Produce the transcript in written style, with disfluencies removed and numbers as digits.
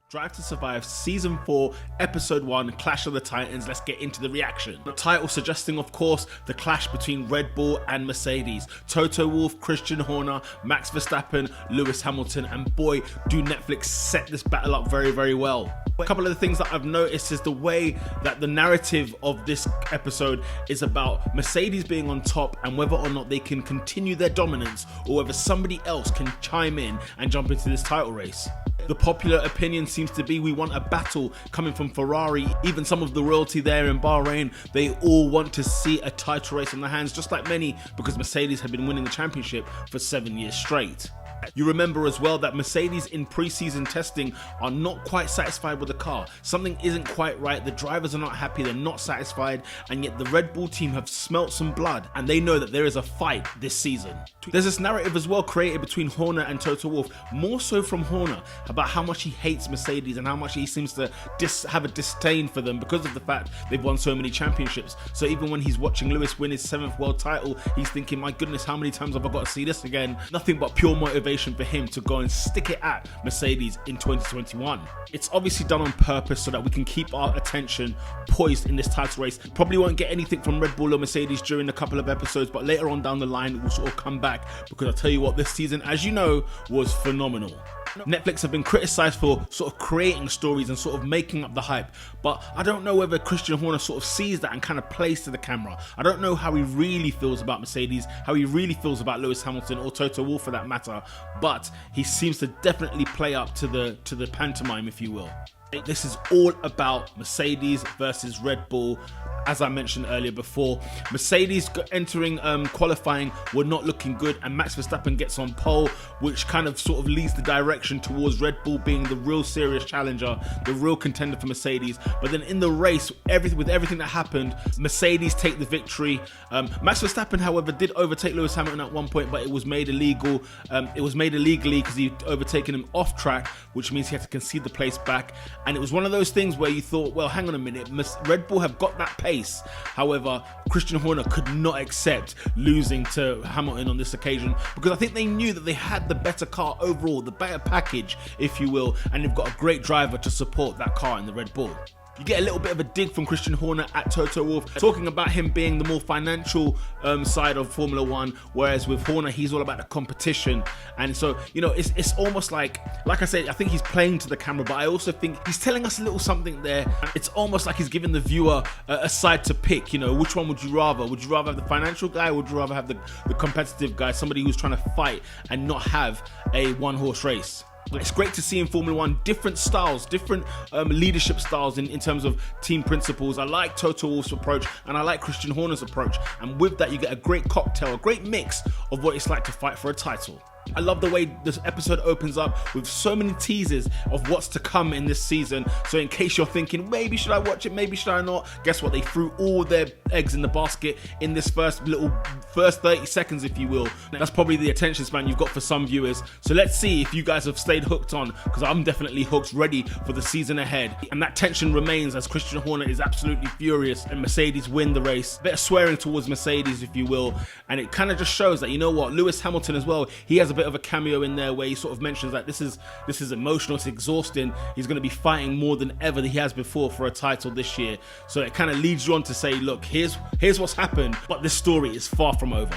Drive to Survive Season 4, Episode 1, Clash of the Titans. Let's get into the reaction. The title suggesting, of course, the clash between Red Bull and Mercedes. Toto, Wolff, Christian Horner, Max Verstappen, Lewis Hamilton, and boy, do Netflix set this battle up very, very well. A couple of the things that I've noticed is the way that the narrative of this episode is about Mercedes being on top and whether or not they can continue their dominance or whether somebody else can chime in and jump into this title race. The popular opinion seems to be we want a battle coming from Ferrari. Even some of the royalty there in Bahrain, they all want to see a title race on their hands, just like many, because Mercedes have been winning the championship for 7 years straight. You remember as well that Mercedes in pre-season testing are not quite satisfied with the car. Something isn't quite right, the drivers are not happy, they're not satisfied, and yet the Red Bull team have smelt some blood and they know that there is a fight this season. There's this narrative as well created between Horner and Toto Wolff, more so from Horner, about how much he hates Mercedes and how much he seems to have a disdain for them because of the fact they've won so many championships. So even when he's watching Lewis win his 7th world title, he's thinking, my goodness, how many times have I got to see this again? Nothing but pure motivation for him to go and stick it at Mercedes in 2021. It's obviously done on purpose so that we can keep our attention poised in this title race. Probably won't get anything from Red Bull or Mercedes during a couple of episodes, but later on down the line we'll sort of come back, because I'll tell you what, this season, as you know, was phenomenal. Netflix have been criticised for sort of creating stories and sort of making up the hype, but I don't know whether Christian Horner sort of sees that and kind of plays to the camera. I don't know how he really feels about Mercedes, how he really feels about Lewis Hamilton or Toto Wolff for that matter, but he seems to definitely play up to the pantomime, if you will. This is all about Mercedes versus Red Bull. As I mentioned earlier before, Mercedes entering qualifying were not looking good, and Max Verstappen gets on pole, which kind of sort of leads the direction towards Red Bull being the real serious challenger, the real contender for Mercedes. But then in the race, with everything that happened, Mercedes take the victory. Max Verstappen, however, did overtake Lewis Hamilton at one point, but it was made illegal. It was made illegally because he'd overtaken him off track, which means he had to concede the place back. And it was one of those things where you thought, well, hang on a minute, Red Bull have got that pace. However, Christian Horner could not accept losing to Hamilton on this occasion, because I think they knew that they had the better car overall, the better package, if you will, and they've got a great driver to support that car in the Red Bull. You get a little bit of a dig from Christian Horner at Toto Wolff, talking about him being the more financial side of Formula One, whereas with Horner, he's all about the competition. And so, you know, it's almost like I said, I think he's playing to the camera, but I also think he's telling us a little something there. It's almost like he's giving the viewer a side to pick. You know, which one would you rather? Would you rather have the financial guy, or would you rather have the competitive guy, somebody who's trying to fight and not have a one-horse race? It's great to see in Formula One different styles, different leadership styles in terms of team principles. I like Toto Wolff's approach and I like Christian Horner's approach, and with that you get a great cocktail, a great mix of what it's like to fight for a title. I love the way this episode opens up with so many teasers of what's to come in this season. So in case you're thinking, maybe should I watch it, maybe should I not, guess what? They threw all their eggs in the basket in this first 30 seconds, if you will. That's probably the attention span you've got for some viewers. So let's see if you guys have stayed hooked on, because I'm definitely hooked, ready for the season ahead. And that tension remains as Christian Horner is absolutely furious and Mercedes win the race. Bit of swearing towards Mercedes, if you will. And it kind of just shows that, you know what, Lewis Hamilton as well, he has a bit of a cameo in there where he sort of mentions that this is emotional, it's exhausting, he's going to be fighting more than ever he has before for a title this year. So it kind of leads you on to say, look, here's what's happened, but this story is far from over.